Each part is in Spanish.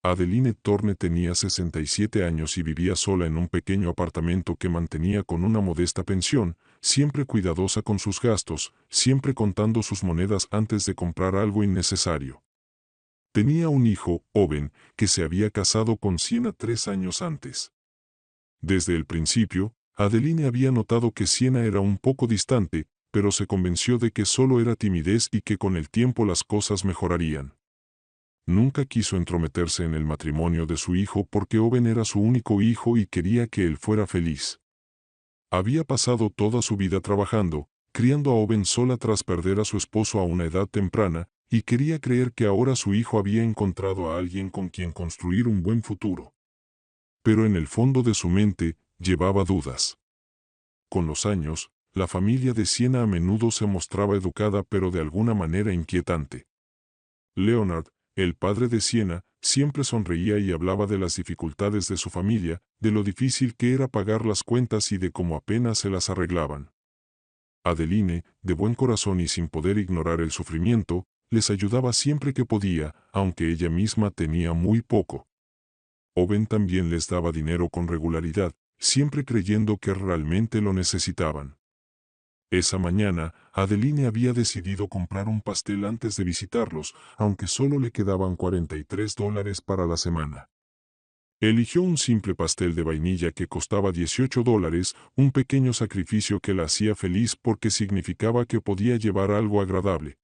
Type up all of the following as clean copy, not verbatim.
Adeline Thorne tenía 67 años y vivía sola en un pequeño apartamento que mantenía con una modesta pensión, siempre cuidadosa con sus gastos, siempre contando sus monedas antes de comprar algo innecesario. Tenía un hijo, Owen, que se había casado con Sienna 3 años antes. Desde el principio, Adeline había notado que Sienna era un poco distante, pero se convenció de que solo era timidez y que con el tiempo las cosas mejorarían. Nunca quiso entrometerse en el matrimonio de su hijo porque Owen era su único hijo y quería que él fuera feliz. Había pasado toda su vida trabajando, criando a Owen sola tras perder a su esposo a una edad temprana, y quería creer que ahora su hijo había encontrado a alguien con quien construir un buen futuro. Pero en el fondo de su mente, llevaba dudas. Con los años, la familia de Sienna a menudo se mostraba educada pero de alguna manera inquietante. Leonard, el padre de Sienna, siempre sonreía y hablaba de las dificultades de su familia, de lo difícil que era pagar las cuentas y de cómo apenas se las arreglaban. Adeline, de buen corazón y sin poder ignorar el sufrimiento, les ayudaba siempre que podía, aunque ella misma tenía muy poco. Owen también les daba dinero con regularidad, siempre creyendo que realmente lo necesitaban. Esa mañana, Adeline había decidido comprar un pastel antes de visitarlos, aunque solo le quedaban $43 para la semana. Eligió un simple pastel de vainilla que costaba $18, un pequeño sacrificio que la hacía feliz porque significaba que podía llevar algo agradable.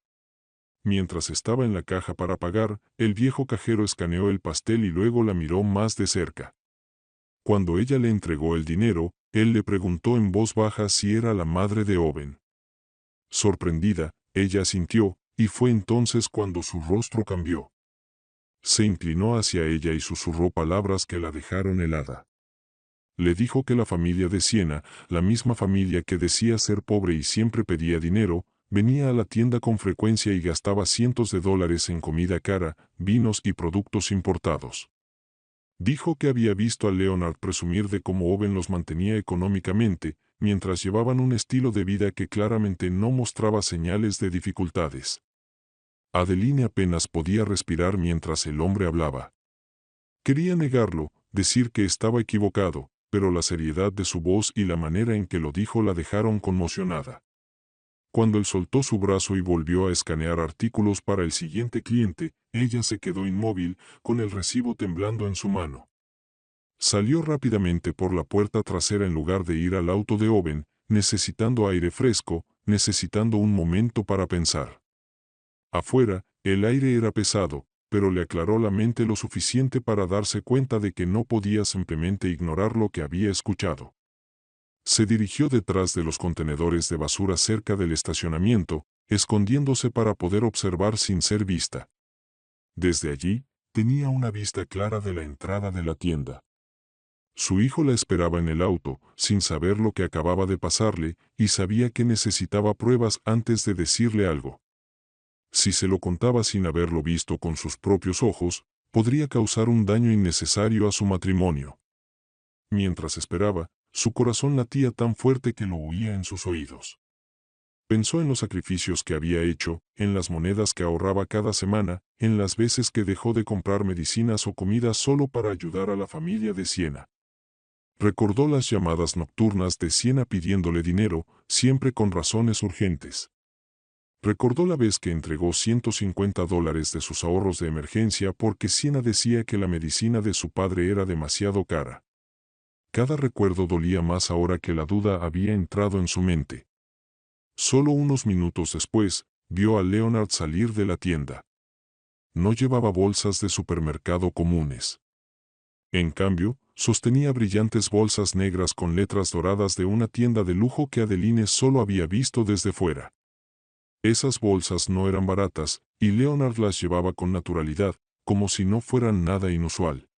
Mientras estaba en la caja para pagar, el viejo cajero escaneó el pastel y luego la miró más de cerca. Cuando ella le entregó el dinero, él le preguntó en voz baja si era la madre de Owen. Sorprendida, ella asintió, y fue entonces cuando su rostro cambió. Se inclinó hacia ella y susurró palabras que la dejaron helada. Le dijo que la familia de Sienna, la misma familia que decía ser pobre y siempre pedía dinero, venía a la tienda con frecuencia y gastaba cientos de dólares en comida cara, vinos y productos importados. Dijo que había visto a Leonard presumir de cómo Owen los mantenía económicamente, mientras llevaban un estilo de vida que claramente no mostraba señales de dificultades. Adeline apenas podía respirar mientras el hombre hablaba. Quería negarlo, decir que estaba equivocado, pero la seriedad de su voz y la manera en que lo dijo la dejaron conmocionada. Cuando él soltó su brazo y volvió a escanear artículos para el siguiente cliente, ella se quedó inmóvil, con el recibo temblando en su mano. Salió rápidamente por la puerta trasera en lugar de ir al auto de Owen, necesitando aire fresco, necesitando un momento para pensar. Afuera, el aire era pesado, pero le aclaró la mente lo suficiente para darse cuenta de que no podía simplemente ignorar lo que había escuchado. Se dirigió detrás de los contenedores de basura cerca del estacionamiento, escondiéndose para poder observar sin ser vista. Desde allí, tenía una vista clara de la entrada de la tienda. Su hijo la esperaba en el auto, sin saber lo que acababa de pasarle, y sabía que necesitaba pruebas antes de decirle algo. Si se lo contaba sin haberlo visto con sus propios ojos, podría causar un daño innecesario a su matrimonio. Mientras esperaba, su corazón latía tan fuerte que lo oía en sus oídos. Pensó en los sacrificios que había hecho, en las monedas que ahorraba cada semana, en las veces que dejó de comprar medicinas o comida solo para ayudar a la familia de Sienna. Recordó las llamadas nocturnas de Sienna pidiéndole dinero, siempre con razones urgentes. Recordó la vez que entregó $150 de sus ahorros de emergencia porque Sienna decía que la medicina de su padre era demasiado cara. Cada recuerdo dolía más ahora que la duda había entrado en su mente. Solo unos minutos después, vio a Leonard salir de la tienda. No llevaba bolsas de supermercado comunes. En cambio, sostenía brillantes bolsas negras con letras doradas de una tienda de lujo que Adeline solo había visto desde fuera. Esas bolsas no eran baratas, y Leonard las llevaba con naturalidad, como si no fueran nada inusual.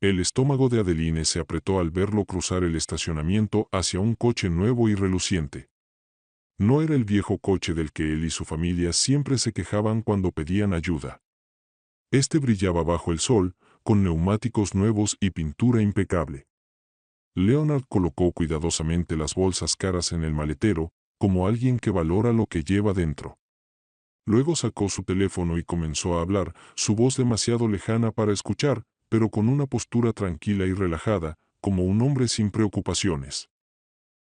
El estómago de Adeline se apretó al verlo cruzar el estacionamiento hacia un coche nuevo y reluciente. No era el viejo coche del que él y su familia siempre se quejaban cuando pedían ayuda. Este brillaba bajo el sol, con neumáticos nuevos y pintura impecable. Leonard colocó cuidadosamente las bolsas caras en el maletero, como alguien que valora lo que lleva dentro. Luego sacó su teléfono y comenzó a hablar, su voz demasiado lejana para escuchar, pero con una postura tranquila y relajada, como un hombre sin preocupaciones.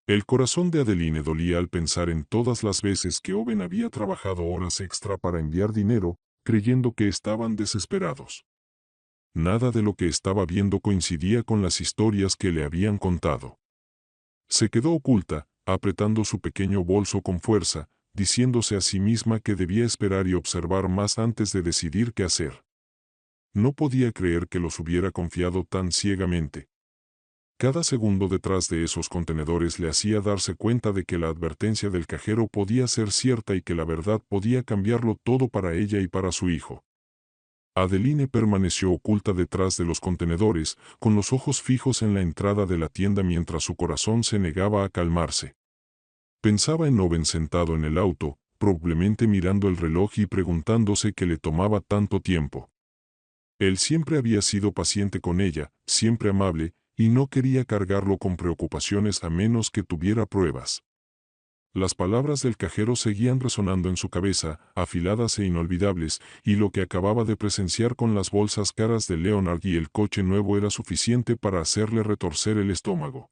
El corazón de Adeline dolía al pensar en todas las veces que Owen había trabajado horas extra para enviar dinero, creyendo que estaban desesperados. Nada de lo que estaba viendo coincidía con las historias que le habían contado. Se quedó oculta, apretando su pequeño bolso con fuerza, diciéndose a sí misma que debía esperar y observar más antes de decidir qué hacer. No podía creer que los hubiera confiado tan ciegamente. Cada segundo detrás de esos contenedores le hacía darse cuenta de que la advertencia del cajero podía ser cierta y que la verdad podía cambiarlo todo para ella y para su hijo. Adeline permaneció oculta detrás de los contenedores, con los ojos fijos en la entrada de la tienda mientras su corazón se negaba a calmarse. Pensaba en Owen sentado en el auto, probablemente mirando el reloj y preguntándose qué le tomaba tanto tiempo. Él siempre había sido paciente con ella, siempre amable, y no quería cargarlo con preocupaciones a menos que tuviera pruebas. Las palabras del cajero seguían resonando en su cabeza, afiladas e inolvidables, y lo que acababa de presenciar con las bolsas caras de Leonard y el coche nuevo era suficiente para hacerle retorcer el estómago.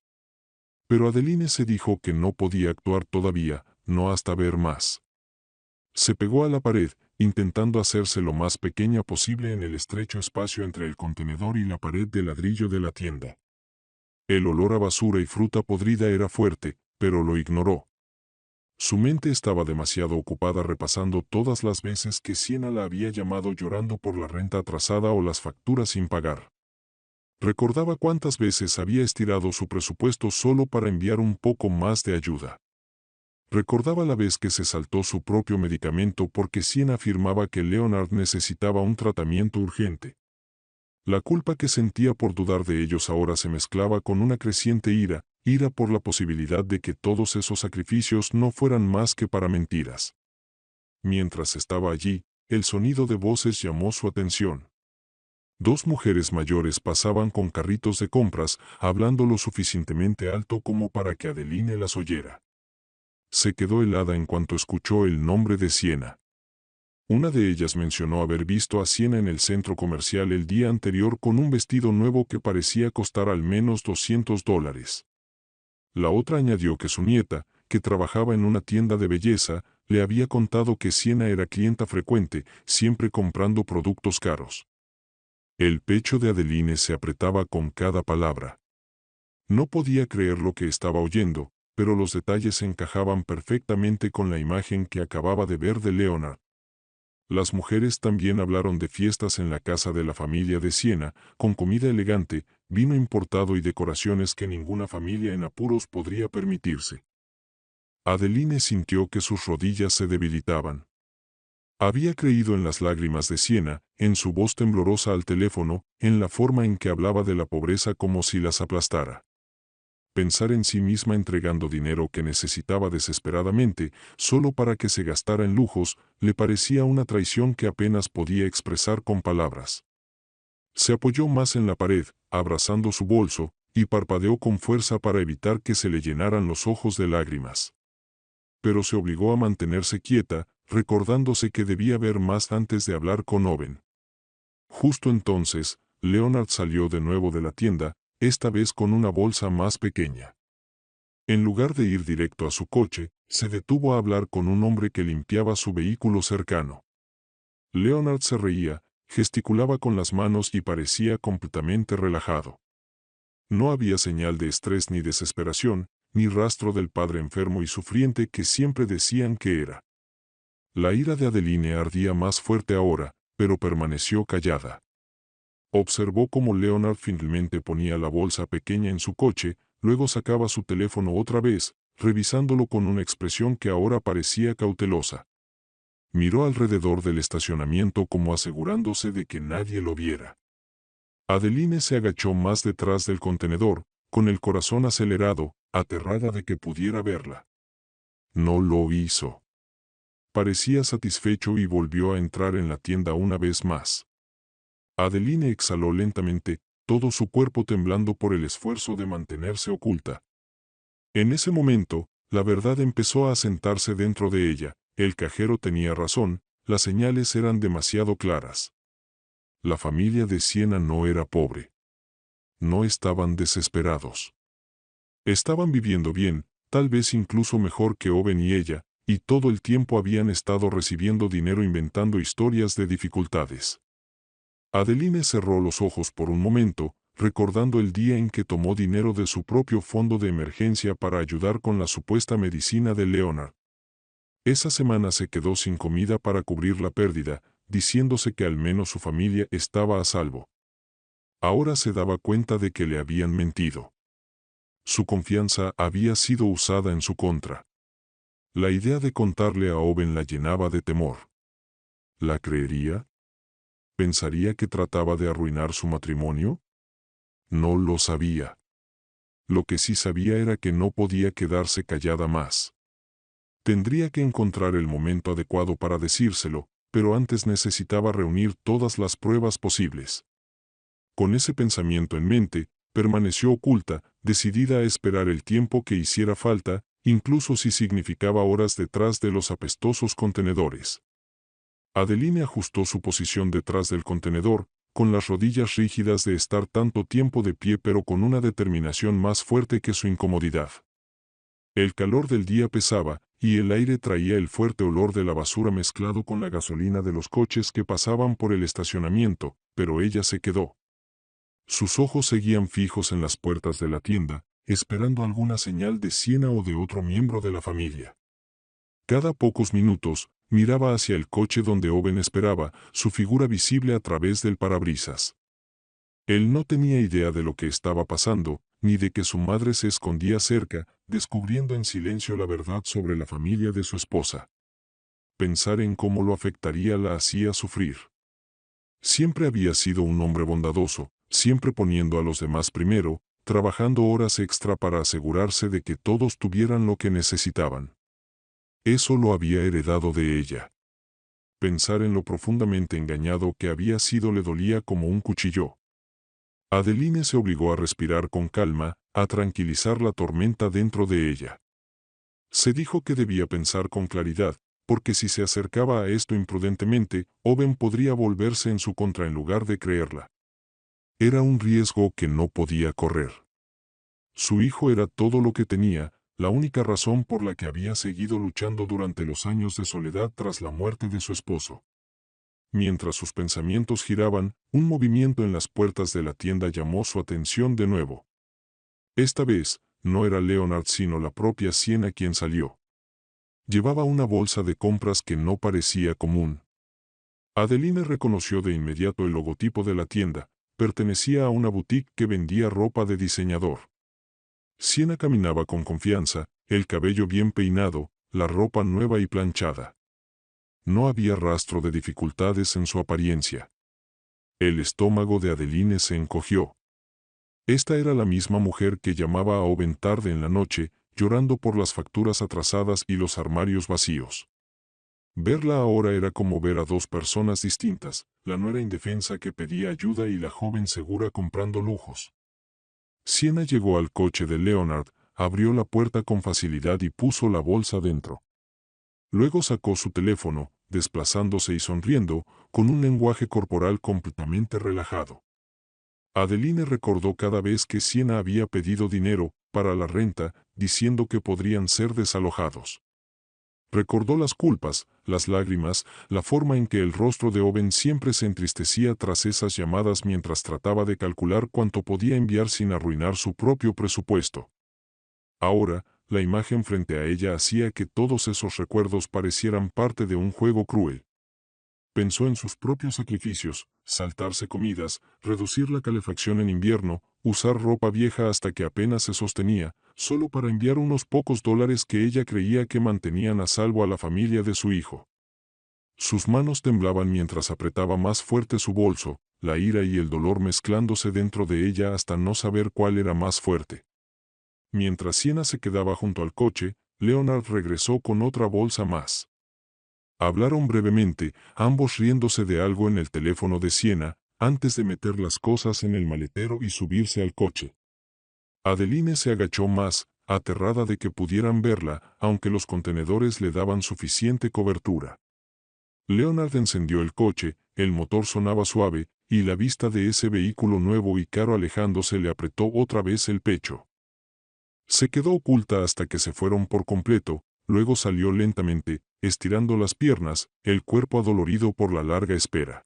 Pero Adeline se dijo que no podía actuar todavía, no hasta ver más. Se pegó a la pared, intentando hacerse lo más pequeña posible en el estrecho espacio entre el contenedor y la pared de ladrillo de la tienda. El olor a basura y fruta podrida era fuerte, pero lo ignoró. Su mente estaba demasiado ocupada repasando todas las veces que Sienna la había llamado llorando por la renta atrasada o las facturas sin pagar. Recordaba cuántas veces había estirado su presupuesto solo para enviar un poco más de ayuda. Recordaba la vez que se saltó su propio medicamento porque Sienna afirmaba que Leonard necesitaba un tratamiento urgente. La culpa que sentía por dudar de ellos ahora se mezclaba con una creciente ira por la posibilidad de que todos esos sacrificios no fueran más que para mentiras. Mientras estaba allí, el sonido de voces llamó su atención. Dos mujeres mayores pasaban con carritos de compras, hablando lo suficientemente alto como para que Adeline las oyera. Se quedó helada en cuanto escuchó el nombre de Sienna. Una de ellas mencionó haber visto a Sienna en el centro comercial el día anterior con un vestido nuevo que parecía costar al menos $200. La otra añadió que su nieta, que trabajaba en una tienda de belleza, le había contado que Sienna era clienta frecuente, siempre comprando productos caros. El pecho de Adeline se apretaba con cada palabra. No podía creer lo que estaba oyendo, pero los detalles encajaban perfectamente con la imagen que acababa de ver de Leonard. Las mujeres también hablaron de fiestas en la casa de la familia de Sienna, con comida elegante, vino importado y decoraciones que ninguna familia en apuros podría permitirse. Adeline sintió que sus rodillas se debilitaban. Había creído en las lágrimas de Sienna, en su voz temblorosa al teléfono, en la forma en que hablaba de la pobreza como si las aplastara. Pensar en sí misma entregando dinero que necesitaba desesperadamente, solo para que se gastara en lujos, le parecía una traición que apenas podía expresar con palabras. Se apoyó más en la pared, abrazando su bolso, y parpadeó con fuerza para evitar que se le llenaran los ojos de lágrimas. Pero se obligó a mantenerse quieta, recordándose que debía ver más antes de hablar con Owen. Justo entonces, Leonard salió de nuevo de la tienda, esta vez con una bolsa más pequeña. En lugar de ir directo a su coche, se detuvo a hablar con un hombre que limpiaba su vehículo cercano. Leonard se reía, gesticulaba con las manos y parecía completamente relajado. No había señal de estrés ni desesperación, ni rastro del padre enfermo y sufriente que siempre decían que era. La ira de Adeline ardía más fuerte ahora, pero permaneció callada. Observó cómo Leonard finalmente ponía la bolsa pequeña en su coche, luego sacaba su teléfono otra vez, revisándolo con una expresión que ahora parecía cautelosa. Miró alrededor del estacionamiento como asegurándose de que nadie lo viera. Adeline se agachó más detrás del contenedor, con el corazón acelerado, aterrada de que pudiera verla. No lo hizo. Parecía satisfecho y volvió a entrar en la tienda una vez más. Adeline exhaló lentamente, todo su cuerpo temblando por el esfuerzo de mantenerse oculta. En ese momento, la verdad empezó a asentarse dentro de ella, el cajero tenía razón, las señales eran demasiado claras. La familia de Siena no era pobre. No estaban desesperados. Estaban viviendo bien, tal vez incluso mejor que Owen y ella, y todo el tiempo habían estado recibiendo dinero inventando historias de dificultades. Adeline cerró los ojos por un momento, recordando el día en que tomó dinero de su propio fondo de emergencia para ayudar con la supuesta medicina de Leonard. Esa semana se quedó sin comida para cubrir la pérdida, diciéndose que al menos su familia estaba a salvo. Ahora se daba cuenta de que le habían mentido. Su confianza había sido usada en su contra. La idea de contarle a Owen la llenaba de temor. ¿La creería? ¿Pensaría que trataba de arruinar su matrimonio? No lo sabía. Lo que sí sabía era que no podía quedarse callada más. Tendría que encontrar el momento adecuado para decírselo, pero antes necesitaba reunir todas las pruebas posibles. Con ese pensamiento en mente, permaneció oculta, decidida a esperar el tiempo que hiciera falta, incluso si significaba horas detrás de los apestosos contenedores. Adeline ajustó su posición detrás del contenedor, con las rodillas rígidas de estar tanto tiempo de pie pero con una determinación más fuerte que su incomodidad. El calor del día pesaba, y el aire traía el fuerte olor de la basura mezclado con la gasolina de los coches que pasaban por el estacionamiento, pero ella se quedó. Sus ojos seguían fijos en las puertas de la tienda, esperando alguna señal de Siena o de otro miembro de la familia. Cada pocos minutos, miraba hacia el coche donde Owen esperaba, su figura visible a través del parabrisas. Él no tenía idea de lo que estaba pasando, ni de que su madre se escondía cerca, descubriendo en silencio la verdad sobre la familia de su esposa. Pensar en cómo lo afectaría la hacía sufrir. Siempre había sido un hombre bondadoso, siempre poniendo a los demás primero, trabajando horas extra para asegurarse de que todos tuvieran lo que necesitaban. Eso lo había heredado de ella. Pensar en lo profundamente engañado que había sido le dolía como un cuchillo. Adeline se obligó a respirar con calma, a tranquilizar la tormenta dentro de ella. Se dijo que debía pensar con claridad, porque si se acercaba a esto imprudentemente, Owen podría volverse en su contra en lugar de creerla. Era un riesgo que no podía correr. Su hijo era todo lo que tenía, la única razón por la que había seguido luchando durante los años de soledad tras la muerte de su esposo. Mientras sus pensamientos giraban, un movimiento en las puertas de la tienda llamó su atención de nuevo. Esta vez, no era Leonard sino la propia Siena quien salió. Llevaba una bolsa de compras que no parecía común. Adeline reconoció de inmediato el logotipo de la tienda, pertenecía a una boutique que vendía ropa de diseñador. Siena caminaba con confianza, el cabello bien peinado, la ropa nueva y planchada. No había rastro de dificultades en su apariencia. El estómago de Adeline se encogió. Esta era la misma mujer que llamaba a Owen tarde en la noche, llorando por las facturas atrasadas y los armarios vacíos. Verla ahora era como ver a dos personas distintas, la nuera indefensa que pedía ayuda y la joven segura comprando lujos. Siena llegó al coche de Leonard, abrió la puerta con facilidad y puso la bolsa dentro. Luego sacó su teléfono, desplazándose y sonriendo, con un lenguaje corporal completamente relajado. Adeline recordó cada vez que Siena había pedido dinero para la renta, diciendo que podrían ser desalojados. Recordó las culpas, las lágrimas, la forma en que el rostro de Owen siempre se entristecía tras esas llamadas mientras trataba de calcular cuánto podía enviar sin arruinar su propio presupuesto. Ahora, la imagen frente a ella hacía que todos esos recuerdos parecieran parte de un juego cruel. Pensó en sus propios sacrificios, saltarse comidas, reducir la calefacción en invierno, usar ropa vieja hasta que apenas se sostenía, solo para enviar unos pocos dólares que ella creía que mantenían a salvo a la familia de su hijo. Sus manos temblaban mientras apretaba más fuerte su bolso, la ira y el dolor mezclándose dentro de ella hasta no saber cuál era más fuerte. Mientras Siena se quedaba junto al coche, Leonard regresó con otra bolsa más. Hablaron brevemente, ambos riéndose de algo en el teléfono de Siena, antes de meter las cosas en el maletero y subirse al coche. Adeline se agachó más, aterrada de que pudieran verla, aunque los contenedores le daban suficiente cobertura. Leonard encendió el coche, el motor sonaba suave, y la vista de ese vehículo nuevo y caro alejándose le apretó otra vez el pecho. Se quedó oculta hasta que se fueron por completo, luego salió lentamente, estirando las piernas, el cuerpo adolorido por la larga espera.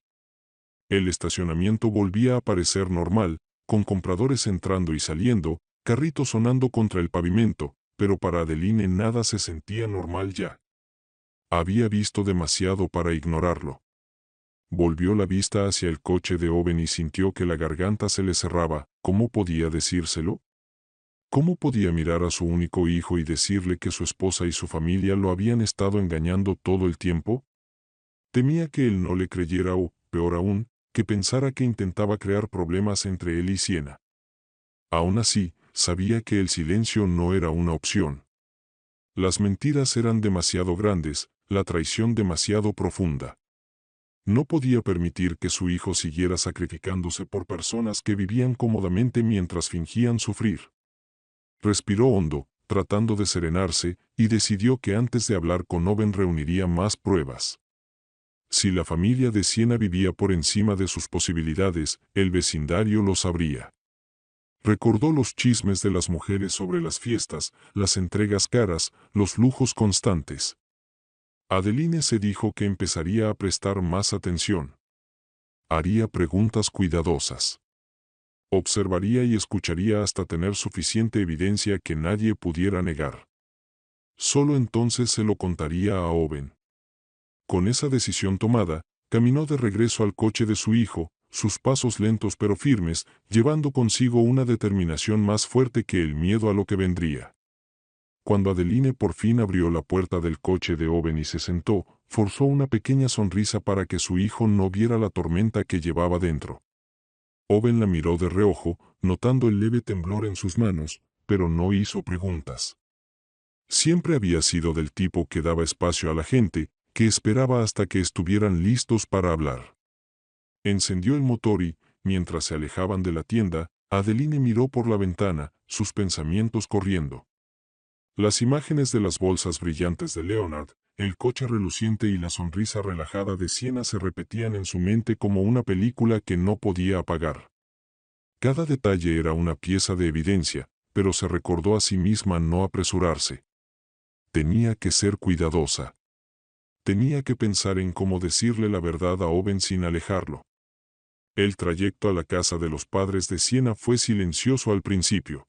El estacionamiento volvía a parecer normal, con compradores entrando y saliendo, carritos sonando contra el pavimento, pero para Adeline nada se sentía normal ya. Había visto demasiado para ignorarlo. Volvió la vista hacia el coche de Owen y sintió que la garganta se le cerraba. ¿Cómo podía decírselo? ¿Cómo podía mirar a su único hijo y decirle que su esposa y su familia lo habían estado engañando todo el tiempo? Temía que él no le creyera o, peor aún, que pensara que intentaba crear problemas entre él y Sienna. Aún así, sabía que el silencio no era una opción. Las mentiras eran demasiado grandes, la traición demasiado profunda. No podía permitir que su hijo siguiera sacrificándose por personas que vivían cómodamente mientras fingían sufrir. Respiró hondo, tratando de serenarse, y decidió que antes de hablar con Owen reuniría más pruebas. Si la familia de Sienna vivía por encima de sus posibilidades, el vecindario lo sabría. Recordó los chismes de las mujeres sobre las fiestas, las entregas caras, los lujos constantes. Adeline se dijo que empezaría a prestar más atención. Haría preguntas cuidadosas. Observaría y escucharía hasta tener suficiente evidencia que nadie pudiera negar. Solo entonces se lo contaría a Owen. Con esa decisión tomada, caminó de regreso al coche de su hijo, sus pasos lentos pero firmes, llevando consigo una determinación más fuerte que el miedo a lo que vendría. Cuando Adeline por fin abrió la puerta del coche de Owen y se sentó, forzó una pequeña sonrisa para que su hijo no viera la tormenta que llevaba dentro. Owen la miró de reojo, notando el leve temblor en sus manos, pero no hizo preguntas. Siempre había sido del tipo que daba espacio a la gente, que esperaba hasta que estuvieran listos para hablar. Encendió el motor y, mientras se alejaban de la tienda, Adeline miró por la ventana, sus pensamientos corriendo. Las imágenes de las bolsas brillantes de Leonard, el coche reluciente y la sonrisa relajada de Sienna se repetían en su mente como una película que no podía apagar. Cada detalle era una pieza de evidencia, pero se recordó a sí misma no apresurarse. Tenía que ser cuidadosa. Tenía que pensar en cómo decirle la verdad a Owen sin alejarlo. El trayecto a la casa de los padres de Sienna fue silencioso al principio.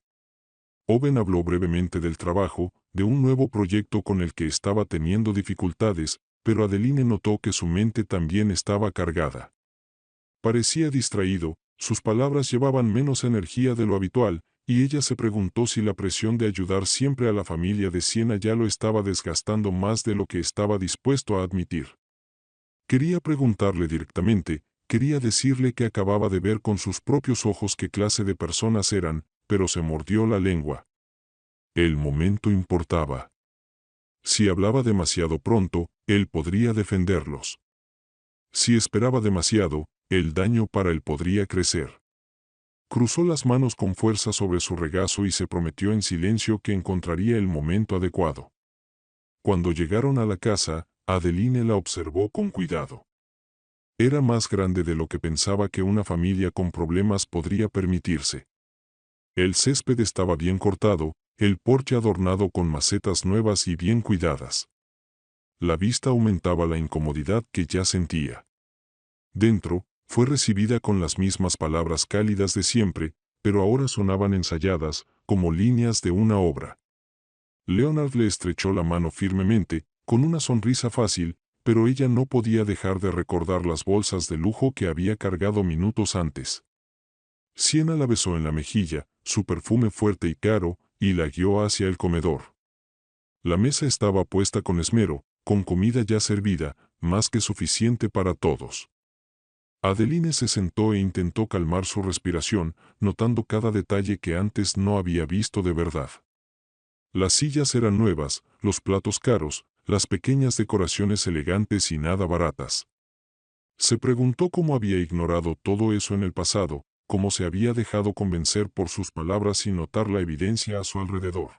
Owen habló brevemente del trabajo, de un nuevo proyecto con el que estaba teniendo dificultades, pero Adeline notó que su mente también estaba cargada. Parecía distraído, sus palabras llevaban menos energía de lo habitual, y ella se preguntó si la presión de ayudar siempre a la familia de Sienna ya lo estaba desgastando más de lo que estaba dispuesto a admitir. Quería preguntarle directamente, quería decirle que acababa de ver con sus propios ojos qué clase de personas eran, pero se mordió la lengua. El momento importaba. Si hablaba demasiado pronto, él podría defenderlos. Si esperaba demasiado, el daño para él podría crecer. Cruzó las manos con fuerza sobre su regazo y se prometió en silencio que encontraría el momento adecuado. Cuando llegaron a la casa, Adeline la observó con cuidado. Era más grande de lo que pensaba que una familia con problemas podría permitirse. El césped estaba bien cortado, el porche adornado con macetas nuevas y bien cuidadas. La vista aumentaba la incomodidad que ya sentía. Dentro, fue recibida con las mismas palabras cálidas de siempre, pero ahora sonaban ensayadas, como líneas de una obra. Leonard le estrechó la mano firmemente, con una sonrisa fácil, pero ella no podía dejar de recordar las bolsas de lujo que había cargado minutos antes. Sienna la besó en la mejilla, su perfume fuerte y caro, y la guió hacia el comedor. La mesa estaba puesta con esmero, con comida ya servida, más que suficiente para todos. Adeline se sentó e intentó calmar su respiración, notando cada detalle que antes no había visto de verdad. Las sillas eran nuevas, los platos caros, las pequeñas decoraciones elegantes y nada baratas. Se preguntó cómo había ignorado todo eso en el pasado, cómo se había dejado convencer por sus palabras sin notar la evidencia a su alrededor.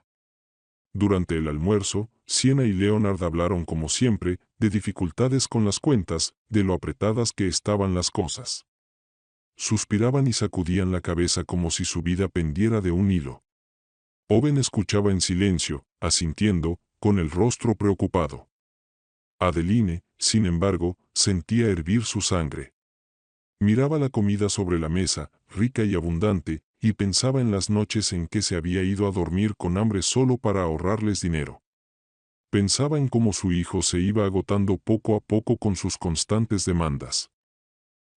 Durante el almuerzo, Sienna y Leonard hablaron como siempre, de dificultades con las cuentas, de lo apretadas que estaban las cosas. Suspiraban y sacudían la cabeza como si su vida pendiera de un hilo. Owen escuchaba en silencio, asintiendo, con el rostro preocupado. Adeline, sin embargo, sentía hervir su sangre. Miraba la comida sobre la mesa, rica y abundante, y pensaba en las noches en que se había ido a dormir con hambre solo para ahorrarles dinero. Pensaba en cómo su hijo se iba agotando poco a poco con sus constantes demandas.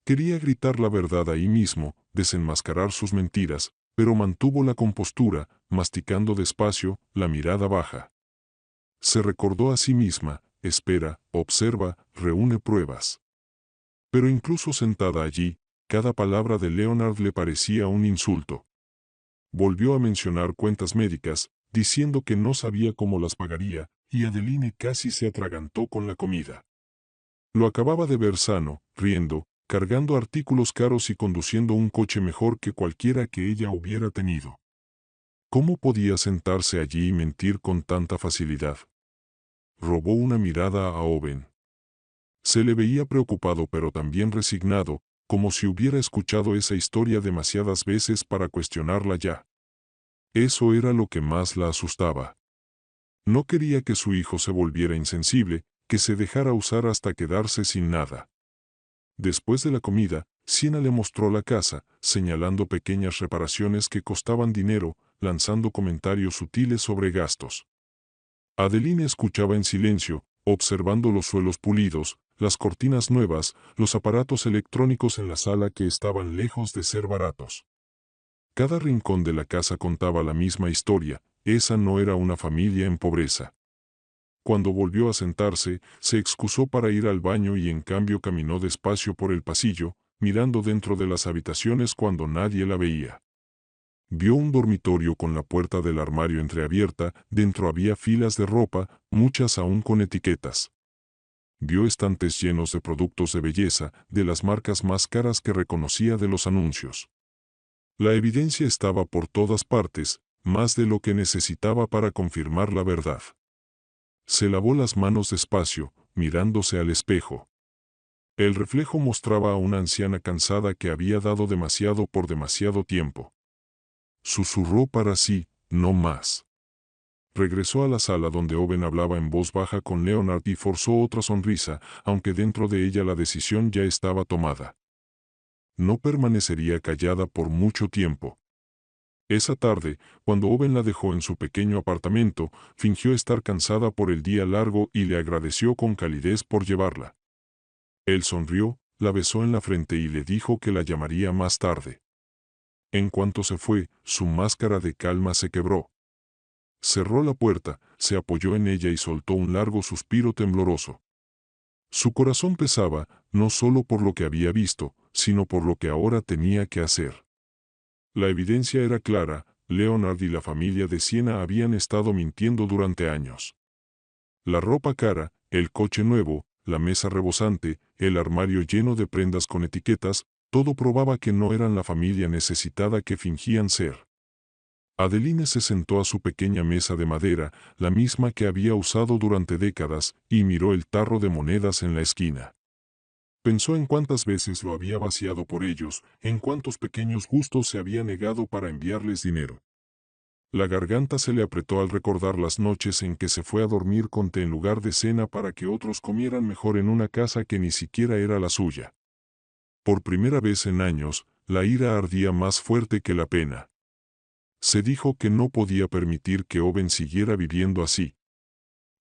Quería gritar la verdad ahí mismo, desenmascarar sus mentiras, pero mantuvo la compostura, masticando despacio, la mirada baja. Se recordó a sí misma, espera, observa, reúne pruebas. Pero incluso sentada allí, cada palabra de Leonard le parecía un insulto. Volvió a mencionar cuentas médicas, diciendo que no sabía cómo las pagaría, y Adeline casi se atragantó con la comida. Lo acababa de ver sano, riendo, cargando artículos caros y conduciendo un coche mejor que cualquiera que ella hubiera tenido. ¿Cómo podía sentarse allí y mentir con tanta facilidad? Robó una mirada a Owen. Se le veía preocupado pero también resignado, como si hubiera escuchado esa historia demasiadas veces para cuestionarla ya. Eso era lo que más la asustaba. No quería que su hijo se volviera insensible, que se dejara usar hasta quedarse sin nada. Después de la comida, Sienna le mostró la casa, señalando pequeñas reparaciones que costaban dinero, lanzando comentarios sutiles sobre gastos. Adeline escuchaba en silencio, observando los suelos pulidos, las cortinas nuevas, los aparatos electrónicos en la sala que estaban lejos de ser baratos. Cada rincón de la casa contaba la misma historia, esa no era una familia en pobreza. Cuando volvió a sentarse, se excusó para ir al baño y en cambio caminó despacio por el pasillo, mirando dentro de las habitaciones cuando nadie la veía. Vio un dormitorio con la puerta del armario entreabierta, dentro había filas de ropa, muchas aún con etiquetas. Vio estantes llenos de productos de belleza, de las marcas más caras que reconocía de los anuncios. La evidencia estaba por todas partes, más de lo que necesitaba para confirmar la verdad. Se lavó las manos despacio, mirándose al espejo. El reflejo mostraba a una anciana cansada que había dado demasiado por demasiado tiempo. Susurró para sí, no más. Regresó a la sala donde Owen hablaba en voz baja con Leonard y forzó otra sonrisa, aunque dentro de ella la decisión ya estaba tomada. No permanecería callada por mucho tiempo. Esa tarde, cuando Owen la dejó en su pequeño apartamento, fingió estar cansada por el día largo y le agradeció con calidez por llevarla. Él sonrió, la besó en la frente y le dijo que la llamaría más tarde. En cuanto se fue, su máscara de calma se quebró. Cerró la puerta, se apoyó en ella y soltó un largo suspiro tembloroso. Su corazón pesaba, no solo por lo que había visto, sino por lo que ahora tenía que hacer. La evidencia era clara, Leonard y la familia de Sienna habían estado mintiendo durante años. La ropa cara, el coche nuevo, la mesa rebosante, el armario lleno de prendas con etiquetas, todo probaba que no eran la familia necesitada que fingían ser. Adeline se sentó a su pequeña mesa de madera, la misma que había usado durante décadas, y miró el tarro de monedas en la esquina. Pensó en cuántas veces lo había vaciado por ellos, en cuántos pequeños gustos se había negado para enviarles dinero. La garganta se le apretó al recordar las noches en que se fue a dormir con té en lugar de cena para que otros comieran mejor en una casa que ni siquiera era la suya. Por primera vez en años, la ira ardía más fuerte que la pena. Se dijo que no podía permitir que Owen siguiera viviendo así.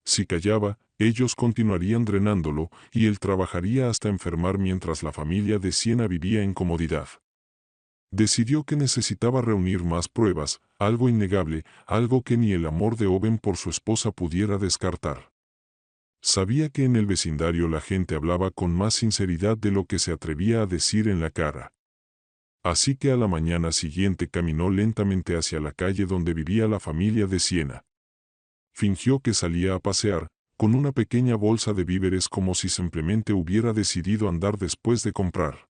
Si callaba, ellos continuarían drenándolo, y él trabajaría hasta enfermar mientras la familia de Sienna vivía en comodidad. Decidió que necesitaba reunir más pruebas, algo innegable, algo que ni el amor de Owen por su esposa pudiera descartar. Sabía que en el vecindario la gente hablaba con más sinceridad de lo que se atrevía a decir en la cara. Así que a la mañana siguiente caminó lentamente hacia la calle donde vivía la familia de Sienna. Fingió que salía a pasear, con una pequeña bolsa de víveres como si simplemente hubiera decidido andar después de comprar.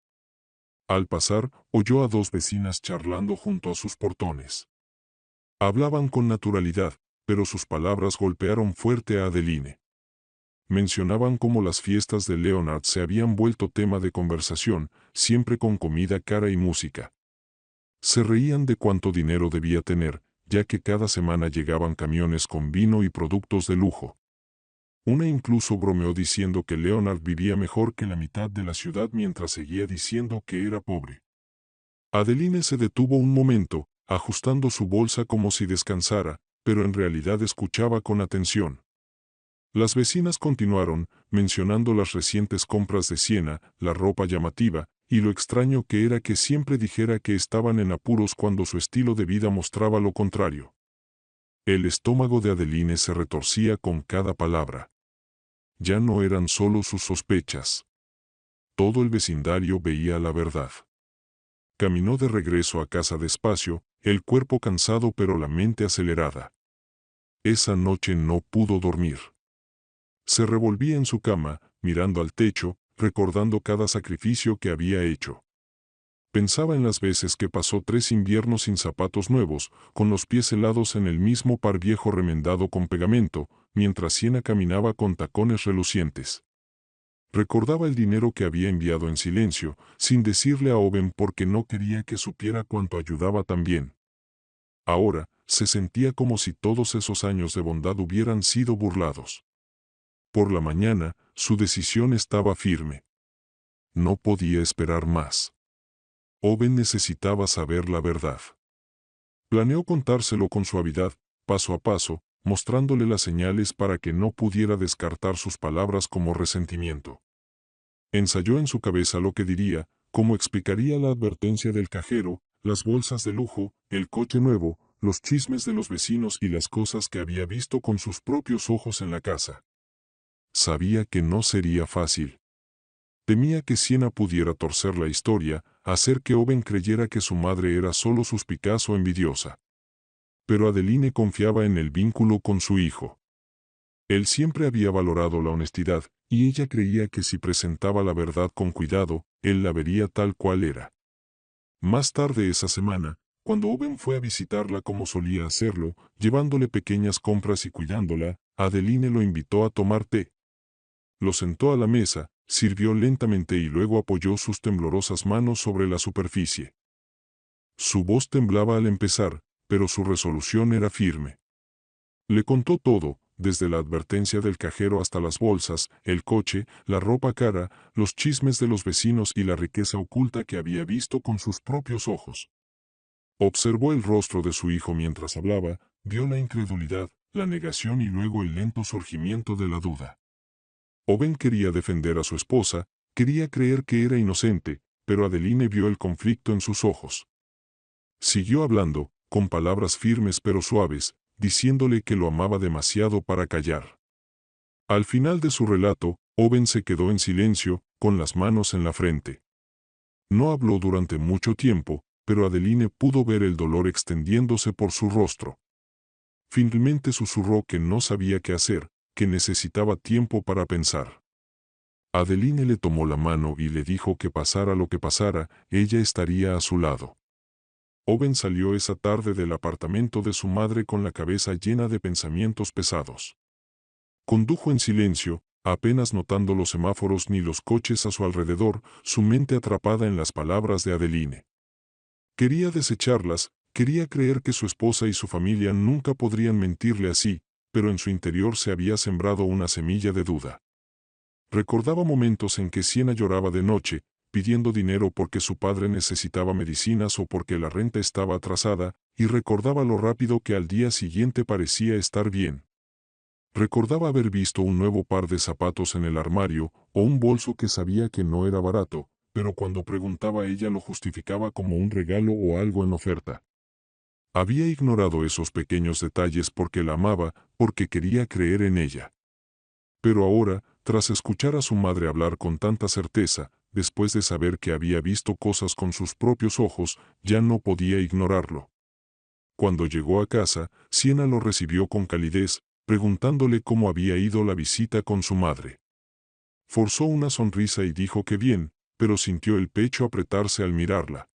Al pasar, oyó a dos vecinas charlando junto a sus portones. Hablaban con naturalidad, pero sus palabras golpearon fuerte a Adeline. Mencionaban cómo las fiestas de Leonard se habían vuelto tema de conversación, siempre con comida cara y música. Se reían de cuánto dinero debía tener, ya que cada semana llegaban camiones con vino y productos de lujo. Una incluso bromeó diciendo que Leonard vivía mejor que la mitad de la ciudad mientras seguía diciendo que era pobre. Adeline se detuvo un momento, ajustando su bolsa como si descansara, pero en realidad escuchaba con atención. Las vecinas continuaron, mencionando las recientes compras de Siena, la ropa llamativa, y lo extraño que era que siempre dijera que estaban en apuros cuando su estilo de vida mostraba lo contrario. El estómago de Adeline se retorcía con cada palabra. Ya no eran solo sus sospechas. Todo el vecindario veía la verdad. Caminó de regreso a casa despacio, el cuerpo cansado pero la mente acelerada. Esa noche no pudo dormir. Se revolvía en su cama, mirando al techo, recordando cada sacrificio que había hecho. Pensaba en las veces que pasó 3 inviernos sin zapatos nuevos, con los pies helados en el mismo par viejo remendado con pegamento, mientras Siena caminaba con tacones relucientes. Recordaba el dinero que había enviado en silencio, sin decirle a Owen porque no quería que supiera cuánto ayudaba también. Ahora, se sentía como si todos esos años de bondad hubieran sido burlados. Por la mañana, su decisión estaba firme. No podía esperar más. Owen necesitaba saber la verdad. Planeó contárselo con suavidad, paso a paso, mostrándole las señales para que no pudiera descartar sus palabras como resentimiento. Ensayó en su cabeza lo que diría, cómo explicaría la advertencia del cajero, las bolsas de lujo, el coche nuevo, los chismes de los vecinos y las cosas que había visto con sus propios ojos en la casa. Sabía que no sería fácil. Temía que Siena pudiera torcer la historia, hacer que Owen creyera que su madre era solo suspicaz o envidiosa. Pero Adeline confiaba en el vínculo con su hijo. Él siempre había valorado la honestidad, y ella creía que si presentaba la verdad con cuidado, él la vería tal cual era. Más tarde esa semana, cuando Owen fue a visitarla como solía hacerlo, llevándole pequeñas compras y cuidándola, Adeline lo invitó a tomar té. Lo sentó a la mesa, sirvió lentamente y luego apoyó sus temblorosas manos sobre la superficie. Su voz temblaba al empezar, pero su resolución era firme. Le contó todo, desde la advertencia del cajero hasta las bolsas, el coche, la ropa cara, los chismes de los vecinos y la riqueza oculta que había visto con sus propios ojos. Observó el rostro de su hijo mientras hablaba, vio la incredulidad, la negación y luego el lento surgimiento de la duda. Owen quería defender a su esposa, quería creer que era inocente, pero Adeline vio el conflicto en sus ojos. Siguió hablando, con palabras firmes pero suaves, diciéndole que lo amaba demasiado para callar. Al final de su relato, Owen se quedó en silencio, con las manos en la frente. No habló durante mucho tiempo, pero Adeline pudo ver el dolor extendiéndose por su rostro. Finalmente susurró que no sabía qué hacer, que necesitaba tiempo para pensar. Adeline le tomó la mano y le dijo que pasara lo que pasara, ella estaría a su lado. Owen salió esa tarde del apartamento de su madre con la cabeza llena de pensamientos pesados. Condujo en silencio, apenas notando los semáforos ni los coches a su alrededor, su mente atrapada en las palabras de Adeline. Quería desecharlas, quería creer que su esposa y su familia nunca podrían mentirle así, pero en su interior se había sembrado una semilla de duda. Recordaba momentos en que Siena lloraba de noche, pidiendo dinero porque su padre necesitaba medicinas o porque la renta estaba atrasada, y recordaba lo rápido que al día siguiente parecía estar bien. Recordaba haber visto un nuevo par de zapatos en el armario, o un bolso que sabía que no era barato, pero cuando preguntaba ella lo justificaba como un regalo o algo en oferta. Había ignorado esos pequeños detalles porque la amaba, porque quería creer en ella. Pero ahora, tras escuchar a su madre hablar con tanta certeza, después de saber que había visto cosas con sus propios ojos, ya no podía ignorarlo. Cuando llegó a casa, Siena lo recibió con calidez, preguntándole cómo había ido la visita con su madre. Forzó una sonrisa y dijo que bien, pero sintió el pecho apretarse al mirarla.